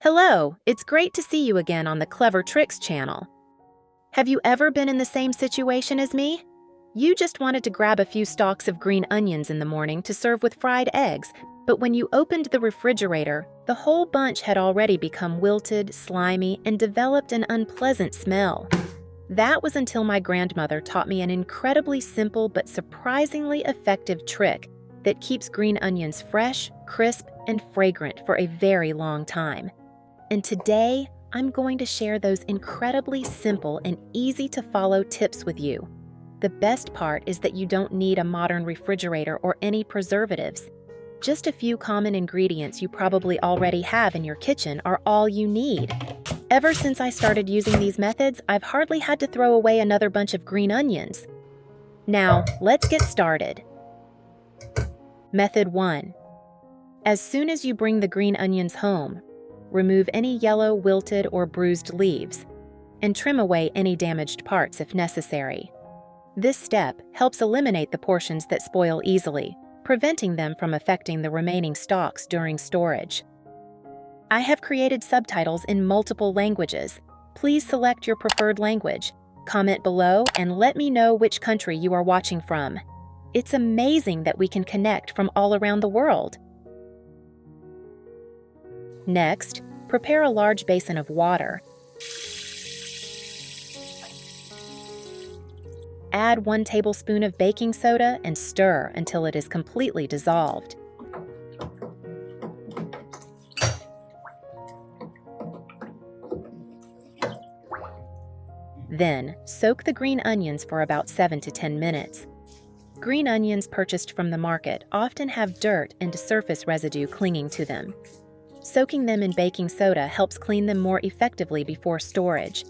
Hello, it's great to see you again on the Clever Tricks channel. Have you ever been in the same situation as me? You just wanted to grab a few stalks of green onions in the morning to serve with fried eggs, but when you opened the refrigerator, the whole bunch had already become wilted, slimy, and developed an unpleasant smell. That was until my grandmother taught me an incredibly simple but surprisingly effective trick that keeps green onions fresh, crisp, and fragrant for a very long time. And today, I'm going to share those incredibly simple and easy-to-follow tips with you. The best part is that you don't need a modern refrigerator or any preservatives. Just a few common ingredients you probably already have in your kitchen are all you need. Ever since I started using these methods, I've hardly had to throw away another bunch of green onions. Now, let's get started. Method 1. As soon as you bring the green onions home, remove any yellow, wilted, or bruised leaves, and trim away any damaged parts if necessary. This step helps eliminate the portions that spoil easily, preventing them from affecting the remaining stalks during storage. I have created subtitles in multiple languages. Please select your preferred language, comment below, and let me know which country you are watching from. It's amazing that we can connect from all around the world. Next, prepare a large basin of water. Add 1 tablespoon of baking soda and stir until it is completely dissolved. Then, soak the green onions for about 7 to 10 minutes. Green onions purchased from the market often have dirt and surface residue clinging to them. Soaking them in baking soda helps clean them more effectively before storage.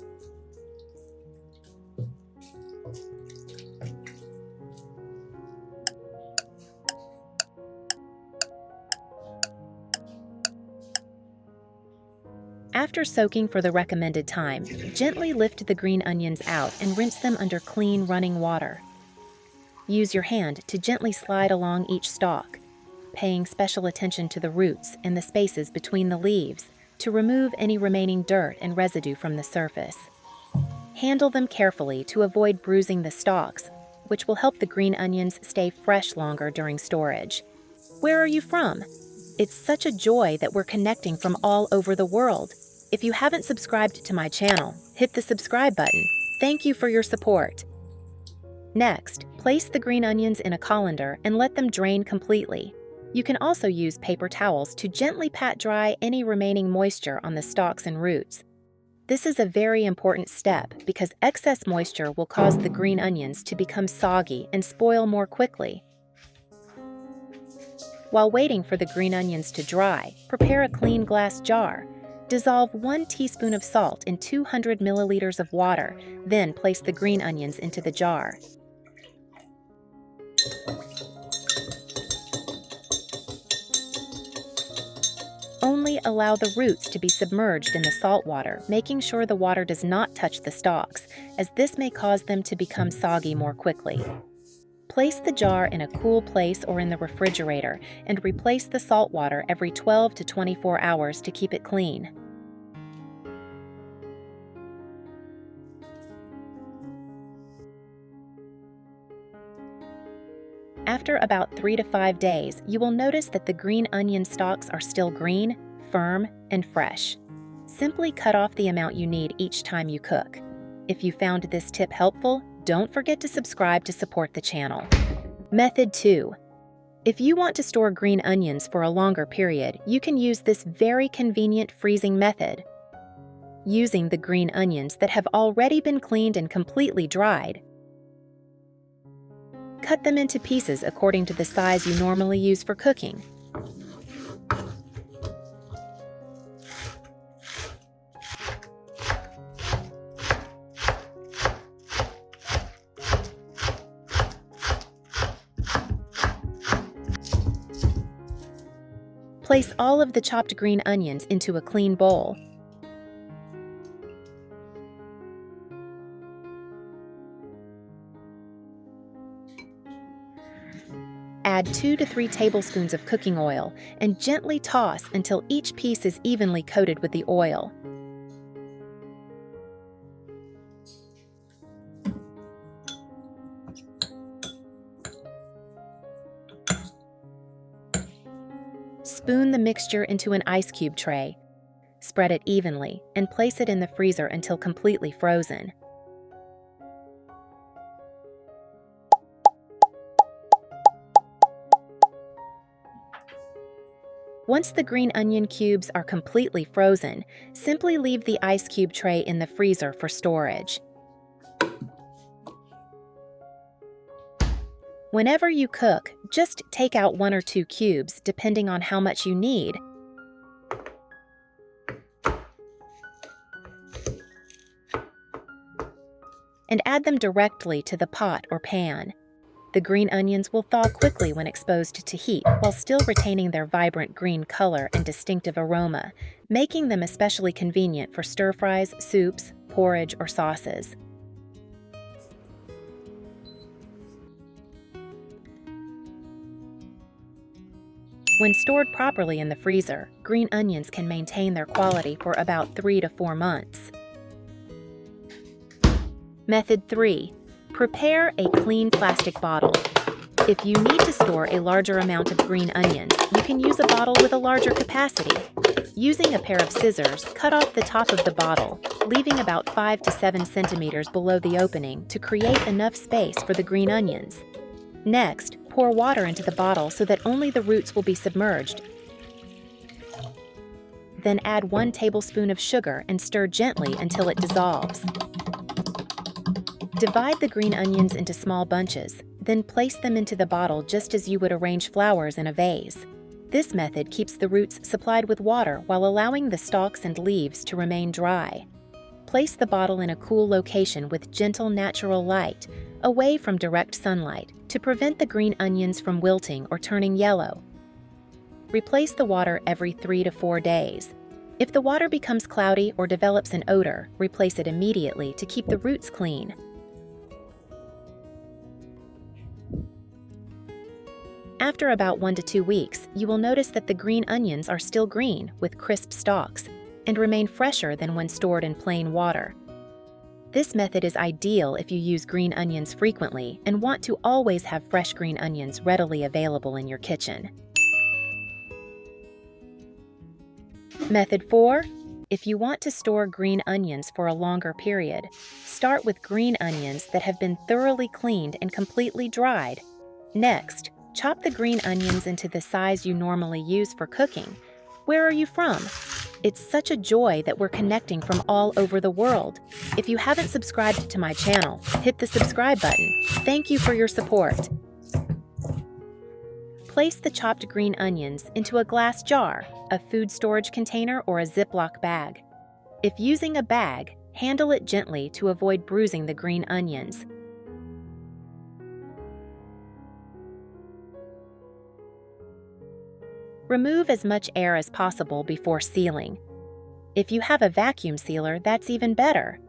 After soaking for the recommended time, gently lift the green onions out and rinse them under clean running water. Use your hand to gently slide along each stalk, paying special attention to the roots and the spaces between the leaves to remove any remaining dirt and residue from the surface. Handle them carefully to avoid bruising the stalks, which will help the green onions stay fresh longer during storage. Where are you from? It's such a joy that we're connecting from all over the world. If you haven't subscribed to my channel, hit the subscribe button. Thank you for your support. Next, place the green onions in a colander and let them drain completely. You can also use paper towels to gently pat dry any remaining moisture on the stalks and roots. This is a very important step because excess moisture will cause the green onions to become soggy and spoil more quickly. While waiting for the green onions to dry, prepare a clean glass jar. Dissolve 1 teaspoon of salt in 200 milliliters of water, then place the green onions into the jar. Only allow the roots to be submerged in the salt water, making sure the water does not touch the stalks, as this may cause them to become soggy more quickly. Place the jar in a cool place or in the refrigerator and replace the salt water every 12 to 24 hours to keep it clean. After about 3 to 5 days, you will notice that the green onion stalks are still green, firm, and fresh. Simply cut off the amount you need each time you cook. If you found this tip helpful, don't forget to subscribe to support the channel. Method 2. If you want to store green onions for a longer period, you can use this very convenient freezing method. Using the green onions that have already been cleaned and completely dried, cut them into pieces according to the size you normally use for cooking. Place all of the chopped green onions into a clean bowl. Add add 2 to 3 tablespoons of cooking oil and gently toss until each piece is evenly coated with the oil. Spoon the mixture into an ice cube tray. Spread it evenly and place it in the freezer until completely frozen. Once the green onion cubes are completely frozen, simply leave the ice cube tray in the freezer for storage. Whenever you cook, just take out 1 or 2 cubes, depending on how much you need. And add them directly to the pot or pan. The green onions will thaw quickly when exposed to heat, while still retaining their vibrant green color and distinctive aroma, making them especially convenient for stir-fries, soups, porridge, or sauces. When stored properly in the freezer, green onions can maintain their quality for about 3 to 4 months. Method 3. Prepare a clean plastic bottle. If you need to store a larger amount of green onions, you can use a bottle with a larger capacity. Using a pair of scissors, cut off the top of the bottle, leaving about 5 to 7 centimeters below the opening to create enough space for the green onions. Next, pour water into the bottle so that only the roots will be submerged. Then add 1 tablespoon of sugar and stir gently until it dissolves. Divide the green onions into small bunches, then place them into the bottle just as you would arrange flowers in a vase. This method keeps the roots supplied with water while allowing the stalks and leaves to remain dry. Place the bottle in a cool location with gentle natural light, away from direct sunlight, to prevent the green onions from wilting or turning yellow. Replace the water every 3 to 4 days. If the water becomes cloudy or develops an odor, replace it immediately to keep the roots clean. After about 1 to 2 weeks, you will notice that the green onions are still green with crisp stalks and remain fresher than when stored in plain water. This method is ideal if you use green onions frequently and want to always have fresh green onions readily available in your kitchen. Method 4. If you want to store green onions for a longer period, start with green onions that have been thoroughly cleaned and completely dried. Next, chop the green onions into the size you normally use for cooking. Where are you from? It's such a joy that we're connecting from all over the world. If you haven't subscribed to my channel, hit the subscribe button. Thank you for your support. Place the chopped green onions into a glass jar, a food storage container, or a Ziploc bag. If using a bag, handle it gently to avoid bruising the green onions. Remove as much air as possible before sealing. If you have a vacuum sealer, that's even better.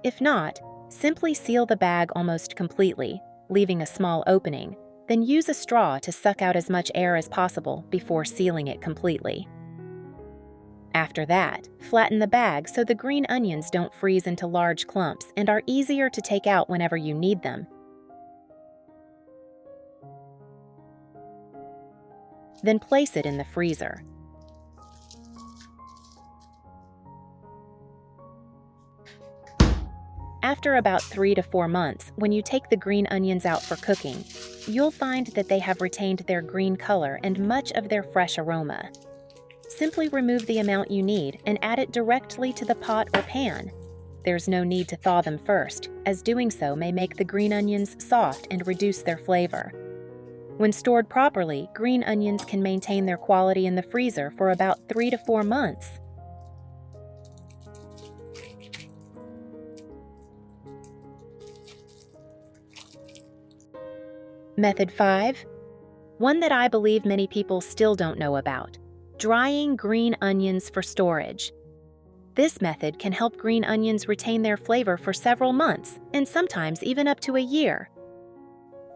If not, simply seal the bag almost completely, leaving a small opening, then use a straw to suck out as much air as possible before sealing it completely. After that, flatten the bag so the green onions don't freeze into large clumps and are easier to take out whenever you need them. Then place it in the freezer. After about 3 to 4 months, when you take the green onions out for cooking, you'll find that they have retained their green color and much of their fresh aroma. Simply remove the amount you need and add it directly to the pot or pan. There's no need to thaw them first, as doing so may make the green onions soft and reduce their flavor. When stored properly, green onions can maintain their quality in the freezer for about 3 to 4 months. Method 5. One that I believe many people still don't know about: drying green onions for storage. This method can help green onions retain their flavor for several months, and sometimes even up to a year.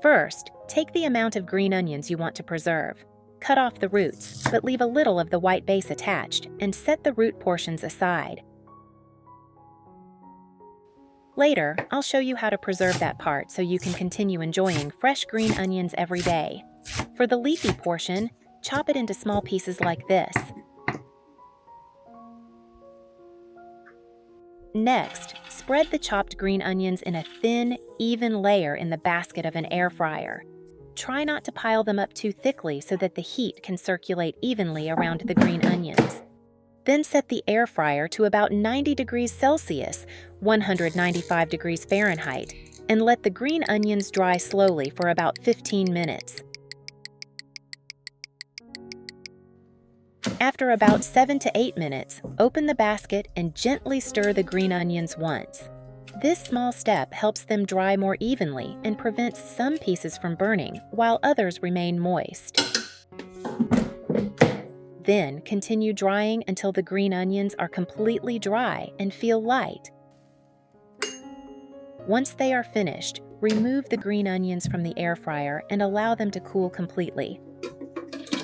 First, take the amount of green onions you want to preserve. Cut off the roots, but leave a little of the white base attached, and set the root portions aside. Later, I'll show you how to preserve that part so you can continue enjoying fresh green onions every day. For the leafy portion, chop it into small pieces like this. Next, spread the chopped green onions in a thin, even layer in the basket of an air fryer. Try not to pile them up too thickly so that the heat can circulate evenly around the green onions. Then set the air fryer to about 90 degrees Celsius, 195 degrees Fahrenheit, and let the green onions dry slowly for about 15 minutes. After about 7 to 8 minutes, open the basket and gently stir the green onions once. This small step helps them dry more evenly and prevents some pieces from burning, while others remain moist. Then continue drying until the green onions are completely dry and feel light. Once they are finished, remove the green onions from the air fryer and allow them to cool completely.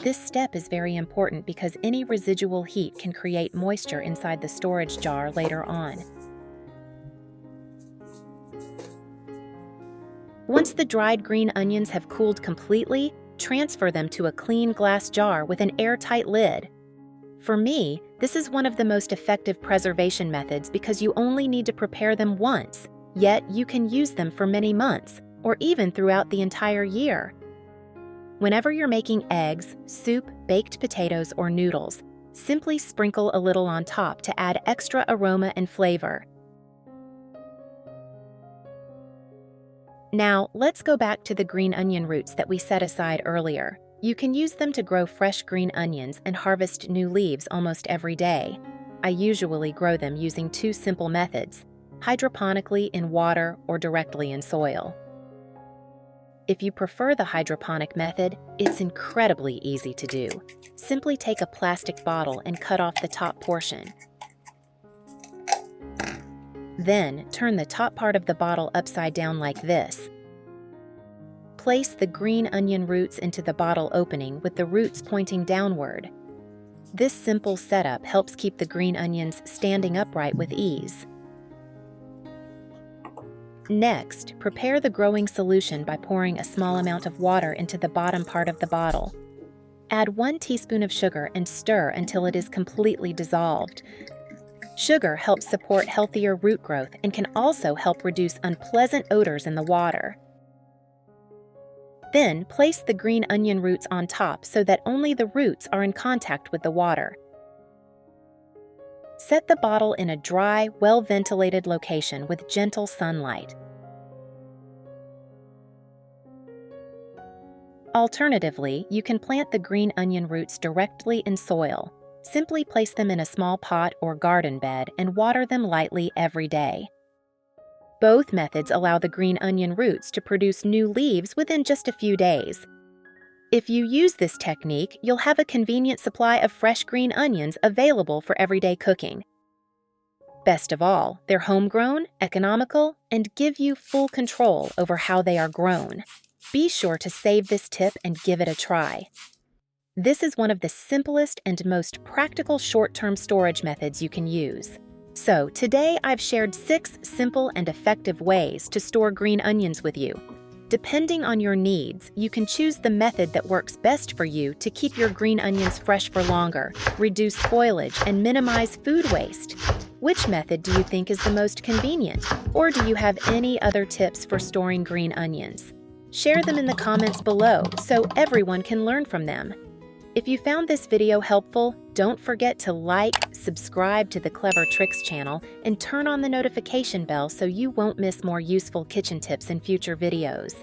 This step is very important because any residual heat can create moisture inside the storage jar later on. Once the dried green onions have cooled completely, transfer them to a clean glass jar with an airtight lid. For me, this is one of the most effective preservation methods because you only need to prepare them once, yet you can use them for many months, or even throughout the entire year. Whenever you're making eggs, soup, baked potatoes, or noodles, simply sprinkle a little on top to add extra aroma and flavor. Now, let's go back to the green onion roots that we set aside earlier. You can use them to grow fresh green onions and harvest new leaves almost every day. I usually grow them using two simple methods: hydroponically in water or directly in soil. If you prefer the hydroponic method, it's incredibly easy to do. Simply take a plastic bottle and cut off the top portion. Then, turn the top part of the bottle upside down like this. Place the green onion roots into the bottle opening with the roots pointing downward. This simple setup helps keep the green onions standing upright with ease. Next, prepare the growing solution by pouring a small amount of water into the bottom part of the bottle. Add 1 teaspoon of sugar and stir until it is completely dissolved. Sugar helps support healthier root growth and can also help reduce unpleasant odors in the water. Then, place the green onion roots on top so that only the roots are in contact with the water. Set the bottle in a dry, well-ventilated location with gentle sunlight. Alternatively, you can plant the green onion roots directly in soil. Simply place them in a small pot or garden bed and water them lightly every day. Both methods allow the green onion roots to produce new leaves within just a few days. If you use this technique, you'll have a convenient supply of fresh green onions available for everyday cooking. Best of all, they're homegrown, economical, and give you full control over how they are grown. Be sure to save this tip and give it a try. This is one of the simplest and most practical short-term storage methods you can use. So today I've shared 6 simple and effective ways to store green onions with you. Depending on your needs, you can choose the method that works best for you to keep your green onions fresh for longer, reduce spoilage, and minimize food waste. Which method do you think is the most convenient? Or do you have any other tips for storing green onions? Share them in the comments below so everyone can learn from them. If you found this video helpful, don't forget to like, subscribe to the Clever Tricks channel, and turn on the notification bell so you won't miss more useful kitchen tips in future videos.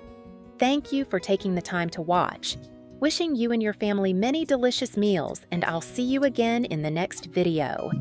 Thank you for taking the time to watch. Wishing you and your family many delicious meals, and I'll see you again in the next video.